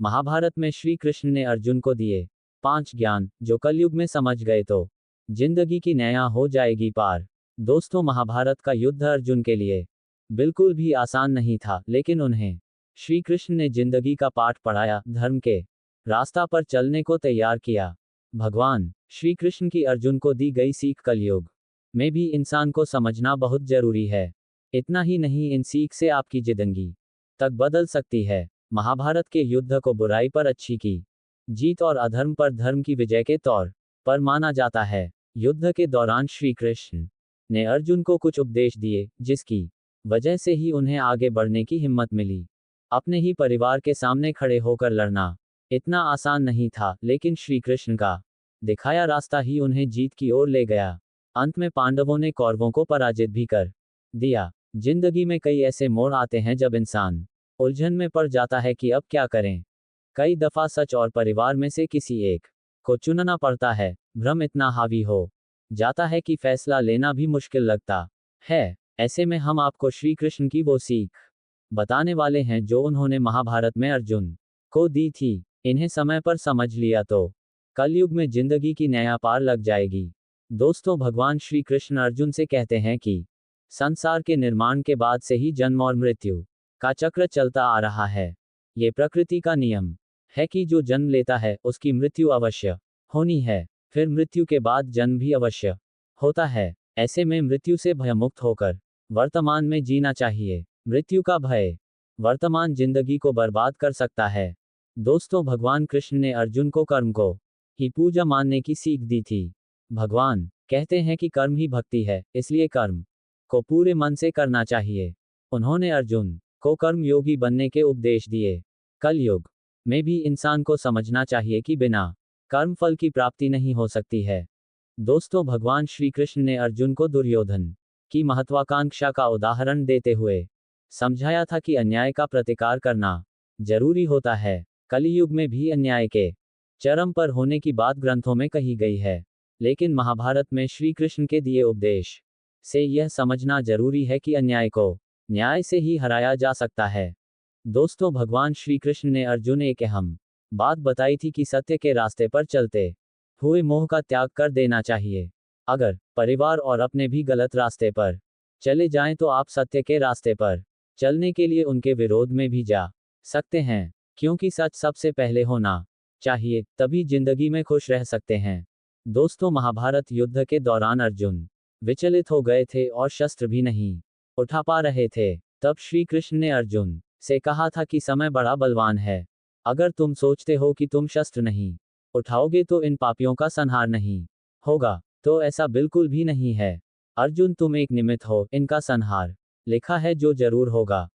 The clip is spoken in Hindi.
महाभारत में श्री कृष्ण ने अर्जुन को दिए 5 ज्ञान, जो कलयुग में समझ गए तो जिंदगी की नया हो जाएगी पार। दोस्तों, महाभारत का युद्ध अर्जुन के लिए बिल्कुल भी आसान नहीं था, लेकिन उन्हें श्री कृष्ण ने जिंदगी का पाठ पढ़ाया, धर्म के रास्ता पर चलने को तैयार किया। भगवान श्री कृष्ण की अर्जुन को दी गई सीख कलयुग में भी इंसान को समझना बहुत जरूरी है। इतना ही नहीं, इन सीख से आपकी जिंदगी तक बदल सकती है। महाभारत के युद्ध को बुराई पर अच्छी की जीत और अधर्म पर धर्म की विजय के तौर पर माना जाता है। युद्ध के दौरान श्री कृष्ण ने अर्जुन को कुछ उपदेश दिए, जिसकी वजह से ही उन्हें आगे बढ़ने की हिम्मत मिली। अपने ही परिवार के सामने खड़े होकर लड़ना इतना आसान नहीं था, लेकिन श्री कृष्ण का दिखाया रास्ता ही उन्हें जीत की ओर ले गया। अंत में पांडवों ने कौरवों को पराजित भी कर दिया। जिंदगी में कई ऐसे मोड़ आते हैं जब इंसान उलझन में पड़ जाता है कि अब क्या करें। कई दफा सच और परिवार में से किसी एक को चुनना पड़ता है। भ्रम इतना हावी हो जाता है कि फैसला लेना भी मुश्किल लगता है। ऐसे में हम आपको श्री कृष्ण की वो सीख बताने वाले हैं जो उन्होंने महाभारत में अर्जुन को दी थी। इन्हें समय पर समझ लिया तो कलयुग में जिंदगी की नया पार लग जाएगी। दोस्तों, भगवान श्री कृष्ण अर्जुन से कहते हैं कि संसार के निर्माण के बाद से ही जन्म और मृत्यु का चक्र चलता आ रहा है। ये प्रकृति का नियम है कि जो जन्म लेता है उसकी मृत्यु अवश्य होनी है, फिर मृत्यु के बाद जन्म भी अवश्य होता है। ऐसे में मृत्यु से भयमुक्त होकर वर्तमान में जीना चाहिए। मृत्यु का भय वर्तमान जिंदगी को बर्बाद कर सकता है। दोस्तों, भगवान कृष्ण ने अर्जुन को कर्म को ही पूजा मानने की सीख दी थी। भगवान कहते हैं कि कर्म ही भक्ति है, इसलिए कर्म को पूरे मन से करना चाहिए। उन्होंने अर्जुन को कर्म योगी बनने के उपदेश दिए। कलयुग में भी इंसान को समझना चाहिए कि बिना कर्म फल की प्राप्ति नहीं हो सकती है। दोस्तों, भगवान श्री कृष्ण ने अर्जुन को दुर्योधन की महत्वाकांक्षा का उदाहरण देते हुए समझाया था कि अन्याय का प्रतिकार करना जरूरी होता है। कलयुग में भी अन्याय के चरम पर होने की बात ग्रंथों में कही गई है, लेकिन महाभारत में श्री कृष्ण के दिए उपदेश से यह समझना जरूरी है कि अन्याय को न्याय से ही हराया जा सकता है। दोस्तों, भगवान श्री कृष्ण ने अर्जुन एक अहम बात बताई थी कि सत्य के रास्ते पर चलते हुए मोह का त्याग कर देना चाहिए। अगर परिवार और अपने भी गलत रास्ते पर चले जाएं तो आप सत्य के रास्ते पर चलने के लिए उनके विरोध में भी जा सकते हैं, क्योंकि सच सबसे पहले होना चाहिए, तभी जिंदगी में खुश रह सकते हैं। दोस्तों, महाभारत युद्ध के दौरान अर्जुन विचलित हो गए थे और शस्त्र भी नहीं उठा पा रहे थे। तब श्री कृष्ण ने अर्जुन से कहा था कि समय बड़ा बलवान है। अगर तुम सोचते हो कि तुम शस्त्र नहीं उठाओगे तो इन पापियों का संहार नहीं होगा, तो ऐसा बिल्कुल भी नहीं है। अर्जुन, तुम एक निमित्त हो, इनका संहार लिखा है जो जरूर होगा।